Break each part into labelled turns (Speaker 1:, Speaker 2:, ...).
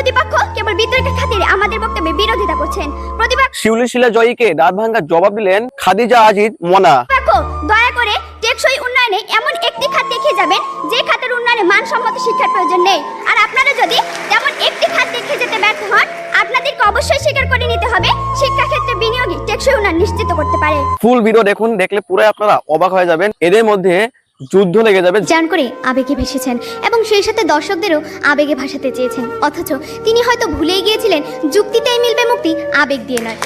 Speaker 1: প্রতিপক্ষ কেবল বিতর্কের খাতিরে আমাদের বক্তব্যের বিরোধিতা করছেন।
Speaker 2: শিউলি শিলা জয়ীকে দাঁত ভাঙ্গা জবাব দিলেন খাদিজা আজিজ মোনা।
Speaker 1: দয়া করে টেকসই উন্নয়নে এমন একটি খাত দেখিয়ে যাবেন যে খাতের উন্নয়নে মানসম্মত শিক্ষার প্রয়োজন নেই। আর আপনারা যদি তেমন একটি খাত দেখিয়ে যেতে ব্যর্থ হন, আপনাদেরকে অবশ্যই স্বীকার করে নিতে হবে শিক্ষা ক্ষেত্রে বিনিয়োগই টেকসই উন্নয়ন নিশ্চিত করতে পারে।
Speaker 2: ফুল ভিডিও দেখুন, দেখলে পুরো আপনারা অবাক হয়ে যাবেন। এদের মধ্যে যুদ্ধ লেগে যাবে।
Speaker 3: জান করে আবেগে ভেসেছেন এবং সেই সাথে দর্শকদেরও আবেগে ভাসাতে চেয়েছেন, অথচ তিনি হয়তো ভুলেই গিয়েছিলেন যুক্তিতেই মিলবে মুক্তি, আবেগ দিয়ে নয়।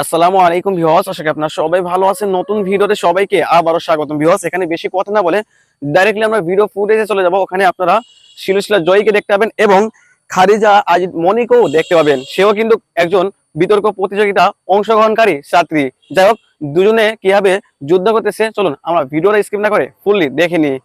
Speaker 2: আসসালামু আলাইকুম ভিউয়ার্স, আশা করি আপনারা সবাই ভালো আছেন। নতুন ভিডিওতে সবাইকে আবারও স্বাগতম ভিউয়ার্স। এখানে বেশি কথা না বলে ডাইরেক্টলি আমরা ভিডিও ফুটেজে চলে যাব। ওখানে আপনারা শিউলি শিলা জয়ীকে দেখতে পাবেন এবং খাদিজা আজিজ মনিকেও দেখতে পাবেন। সেও কিন্তু একজন বিতর্ক প্রতিযোগিতা অংশগ্রহণকারী ছাত্রী। যাই হোক, দুজনে কিভাবে যুদ্ধ করতেছে চলুন আমরা ভিডিওটা স্কিপ না করে ফুললি দেখে নিই।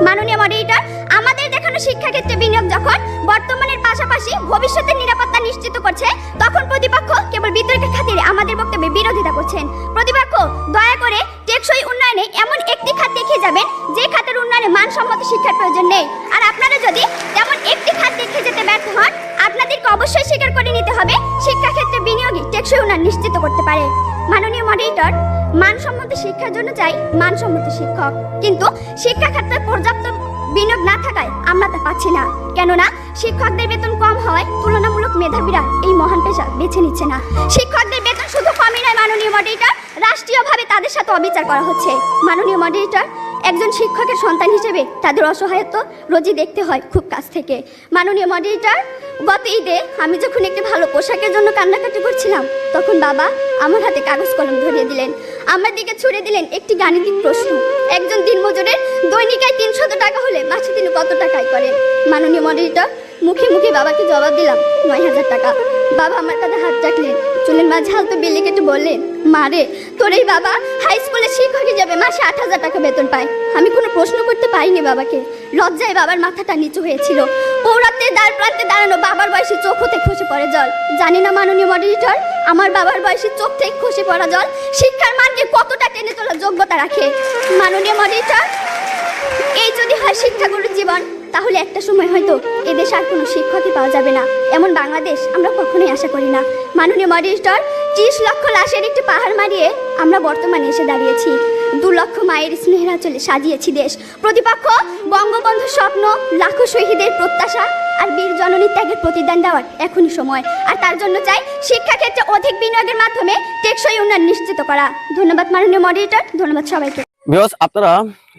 Speaker 1: মাননীয় মডারেটর, আমাদের দেখানো শিক্ষা ক্ষেত্রে বিনিয়োগ যখন বর্তমানের পাশাপাশি ভবিষ্যতের নিরাপত্তা নিশ্চিত করছে, তখন প্রতিপক্ষ কেবল বিতর্কের খাতিরে আমাদের বক্তব্যের বিরোধিতা করছেন। প্রতিপক্ষ দয়া করে টেকসই উন্নয়নে এমন একটি খাত দেখিয়ে যাবেন যে খাতের উন্নয়নে মানসম্মত শিক্ষার প্রয়োজন নেই। আর আপনারা যদি তেমন একটি খাত দেখিয়ে যেতে ব্যর্থ হন, আপনাদেরকে অবশ্যই স্বীকার করে নিতে হবে শিক্ষা ক্ষেত্রে বিনিয়োগই টেকসই উন্নয়ন নিশ্চিত করতে পারে। মাননীয় মডারেটর, মানসম্মত শিক্ষার জন্য চাই মানসম্মত শিক্ষক, কিন্তু শিক্ষা ক্ষেত্রে পর্যাপ্ত বিনিয়োগ না থাকায় আমরা তা পাচ্ছি না। কেননা শিক্ষকদের বেতন কম হওয়ায় তুলনামূলক মেধাবীরা এই মহান পেশা বেছে নিচ্ছে না। শিক্ষকদের বেতন শুধু কমই নয় মাননীয় মডারেটর, রাষ্ট্রীয়ভাবে তাদের সাথে অবিচার করা হচ্ছে। মাননীয় মডারেটর, একজন শিক্ষকের সন্তান হিসেবে তাদের অসহায়ত্ব রোজই দেখতে হয় খুব কাছ থেকে। মাননীয় মডারেটর, গত ঈদে আমি যখন একটি ভালো পোশাকের জন্য কান্নাকাটি করছিলাম, তখন বাবা আমার হাতে কাগজ কলম ধরিয়ে দিলেন, আমার দিকে ছুড়ে দিলেন একটি গাণিতিক প্রশ্ন। একজন দিনমজুরের দৈনিক আয় 300 টাকা হলে মাসে তিনি কত টাকা আয় করেন? মাননীয় মডারেটর, মুখে মুখে বাবাকে জবাব দিলাম 9000 টাকা। বাবা আমার কাঁধে হাত রাখলেন, চুলের মাঝে হালতো বেলি কেটে বললেন, মা রে, তোর এই বাবা হাই স্কুলের শিক্ষক হিসেবে মাসে 8000 টাকা বেতন পায়। আমি কোনো প্রশ্ন করতে পারিনি বাবাকে, লজ্জায় বাবার মাথাটা নিচু হয়েছিল। পৌরাত্মের দ্বার প্রান্তে দাঁড়ানো বাবার বয়সী চোখ হতে খসে পড়ে জল। জানি না মাননীয় মডারেটর, আমার বাবার বয়সী চোখ থেকে খসে পড়া জল শিক্ষার মানকে কতটা টেনে তোলার যোগ্যতা রাখে। মাননীয় মডারেটর, এই যদি হয় শিক্ষাগুরুর জীবন, তাহলে একটা সময় হয়তো এদেশে আর কোনো শিক্ষকই পাওয়া যাবে না। এমন বাংলাদেশ আমরা কখনোই আশা করি না। মাননীয় মডারেটর, 30 লক্ষ লাশের একটি পাহাড় মারিয়ে আমরা বর্তমানে এসে দাঁড়িয়েছি। 2 লক্ষ মায়ের স্নেহের আঁচলে সাজিয়েছি দেশ। প্রতিপক্ষ বঙ্গবন্ধুর স্বপ্ন, লাখো শহীদের প্রত্যাশা আর বীর জননীর ত্যাগের প্রতিদান দেওয়ার এখনই সময়। আর তার জন্য চাই শিক্ষা ক্ষেত্রে অধিক বিনিয়োগের মাধ্যমে টেকসই উন্নয়ন নিশ্চিত করা। ধন্যবাদ মাননীয় মডারেটর, ধন্যবাদ সবাইকে।
Speaker 2: ভিউয়ার্স, আপনারা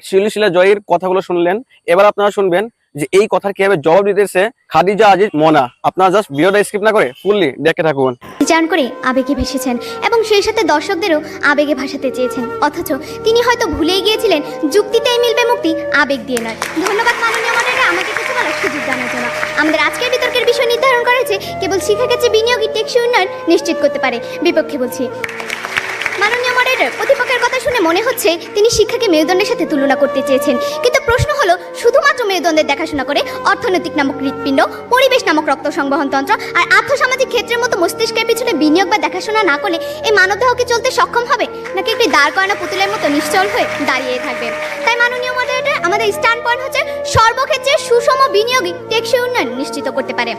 Speaker 2: শিউলি শিলা জয়ীর কথাগুলো শুনলেন, এবার আপনারা শুনবেন যে এই কথার কিভাবে জবাব দিতেছে খাদিজা আজিজ মোনা। আপনারা জাস্ট ভিডিওটা স্কিপ না করে ফুললি দেখে থাকুন।
Speaker 3: জান করে আবেগে ভেসেছেন এবং সেই সাথে দর্শকদেরও আবেগে ভাসাতে চেয়েছেন, অথচ তিনি হয়তো ভুলেই গিয়েছিলেন যুক্তিতেই মিলবে মুক্তি, আবেগ দিয়ে নয়। ধন্যবাদ মাননীয় মডারেটর, আমাকে কিছু বলার সুযোগ দেওয়ার জন্য। আমাদের আজকের বিতর্কের বিষয় নির্ধারণ করা হয়েছে কেবল শিক্ষাক্ষেত্রে বিনিয়োগই টেকসই উন্নয়ন নিশ্চিত করতে পারে। বিপক্ষে বলছি। মাননীয় মডারেটর, প্রতিপক্ষের কথা শুনে মনে হচ্ছে তিনি শিক্ষাকে মেরুদণ্ডের সাথে তুলনা করতে চেয়েছেন, কিন্তু প্রশ্ন হলো শুধুমাত্র মেরুদণ্ডের দেখাশোনা করে অর্থনৈতিক নামক হৃৎপিণ্ড, পরিবেশ নামক রক্ত সংবহন তন্ত্র আর আর্থসামাজিক ক্ষেত্রের মতো মস্তিষ্কের পিছনে বিনিয়োগ বা দেখাশোনা না করলে এই মানবদেহ কি চলতে সক্ষম হবে, নাকি একটি দাঁড় করানো পুতুলের মতো নিশ্চল হয়ে দাঁড়িয়ে থাকবে? তাই মাননীয় মডারেটর, আমাদের স্ট্যান্ড পয়েন্ট হচ্ছে সর্বক্ষেত্রে সুষম বিনিয়োগই টেকসই উন্নয়ন নিশ্চিত করতে পারে।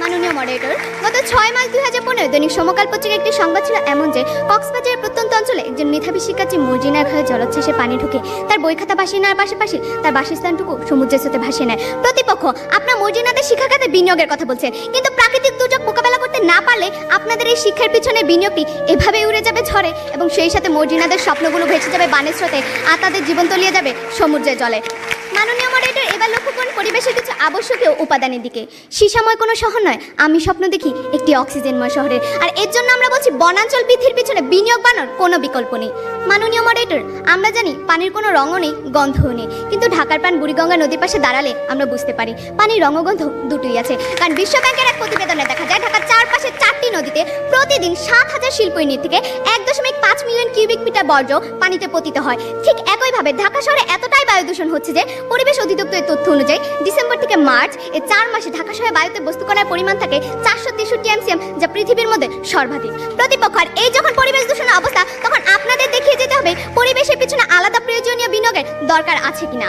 Speaker 3: মাননীয় মডারেটর, গত 6 মার্চ 2015 দৈনিক সমকাল পত্রিকার একটি সংবাদ ছিল এমন যে কক্সবাজারের প্রত্যন্ত অঞ্চলে একজন মেধাবী শিক্ষার্থী মর্জিনার ঘরে জলোচ্ছ্বাসে পানি ঢুকে তার বই খাতা ভাসিয়ে নেওয়ার পাশাপাশি তার বাসস্থানটুকু সমুদ্রের স্রোতে ভাসিয়ে নেয়। প্রতিপক্ষ, আপনার মর্জিনাদের শিক্ষাখাতে বিনিয়োগের কথা বলছেন, কিন্তু প্রাকৃতিক দুর্যোগ মোকাবেলা করতে না পারলে আপনাদের এই শিক্ষার পিছনে বিনিয়োগটি এভাবেই উড়ে যাবে ঝড়ে এবং সেই সাথে মর্জিনাদের স্বপ্নগুলো ভেসে যাবে বানের স্রোতে আর তাদের জীবন তলিয়ে যাবে সমুদ্রের জলে। মাননীয় মডারেটর, এবার লক্ষ্য করুন পরিবেশের কিছু আবশ্যকীয় উপাদানের দিকে। সীসাময় কোনো শহর নয়, আমি স্বপ্ন দেখি একটি অক্সিজেনময় শহরের, আর এর জন্য আমরা বলছি বনাঞ্চল বৃদ্ধির পিছনে বিনিয়োগ বানানোর কোনো বিকল্প নেই। মাননীয় মডারেটর, আমরা জানি পানির কোনো রঙও নেই, গন্ধও নেই, কিন্তু ঢাকার পান বুড়িগঙ্গা নদীর পাশে দাঁড়ালে আমরা বুঝতে পারি পানির রঙ ও গন্ধ দুটোই আছে। কারণ বিশ্ব ব্যাংকের এক প্রতিবেদনে দেখা যায় ঢাকার চারপাশে 4টি নদীতে প্রতিদিন 7000 শিল্প ইউনিট থেকে 1.5 মিলিয়ন কিউবিক মিটার বর্জ্য পানিতে পতিত হয়। ঠিক একইভাবে ঢাকা শহরে এতটাই বায়ু দূষণ হচ্ছে যে পরিবেশ অধিদপ্তরের তথ্য অনুযায়ী ডিসেম্বর থেকে মার্চ এই 4 মাসে ঢাকা শহরে বায়ুতে বস্তুকণার পরিমাণ থাকে 463 এমসিএম, যা পৃথিবীর মধ্যে সর্বাধিক। প্রতিপক্ষ, এই যখন পরিবেশ দূষণের অবস্থা, তখন আপনাদের দেখিয়ে যেতে হবে পরিবেশের পিছনে আলাদা প্রয়োজনীয় বিনিয়োগের বিনিয়োগের দরকার আছে কিনা।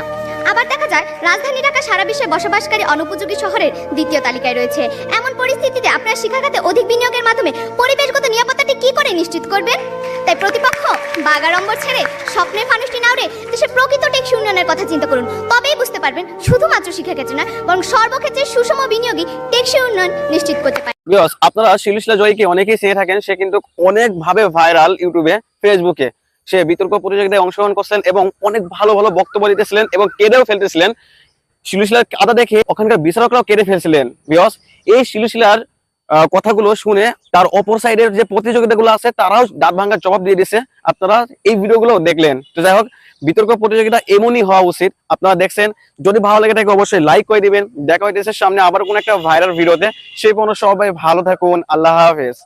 Speaker 3: আবার দেখা যায় রাজধানী ঢাকা সারা বিশ্বে বসবাসকারী অনুপযোগী শহরের দ্বিতীয় তালিকায় রয়েছে। এমন পরিস্থিতিতে আপনারা শিক্ষা খাতে অধিক বিনিয়োগের মাধ্যমে পরিবেশগত নিরাপত্তাটি কি করে নিশ্চিত করবেন? তাই প্রতিপক্ষ বাগাড়ম্বর ছেড়ে স্বপ্নের ফানুসটি নাউড়ে দেশের প্রকৃত টেকসই উন্নয়নের কথা চিন্তা করুন। তবেই বুঝতে পারবেন শুধুমাত্র শিক্ষাক্ষেত্রে নয় বরং সর্বক্ষেত্রে সুষম বিনিয়োগই টেকসই উন্নয়ন নিশ্চিত করতে পারে।
Speaker 2: ভিউয়ার্স, আপনারা শিলুশিলা জয়কে অনেকেই চিনে থাকেন। সে কিন্তু অনেক ভাবে ভাইরাল ইউটিউবে, ফেসবুকে। সে বিতর্ক প্রতিযোগিতায় অংশগ্রহণ করছেন এবং অনেক ভালো ভালো বক্তব্য দিতেছিলেন এবং কেঁদেও ফেলতেছিলেন। শিলুশিলার কাদা দেখে ওখানকার বিচারকরাও কেঁদে ফেলছিলেন। ভিউয়ার্স, এই শিলুশিলার কথাগুলো শুনে তার অপর সাইডের যে প্রতিযোগিতাগুলো আছে তারাও দাঁত ভাঙার জবাব দিয়ে দিছে। আপনারা এই ভিডিওগুলো দেখলেন। তো যাই হোক, বিতর্ক প্রতিযোগিতা এমনই হওয়া উচিত। আপনারা দেখছেন, যদি ভালো লাগে থাকে অবশ্যই লাইক করে দিবেন। দেখা হইতেছে সামনে আবার কোন একটা ভাইরাল ভিডিওতে। সেই পর্যন্ত সবাই ভালো থাকুন। আল্লাহ হাফেজ।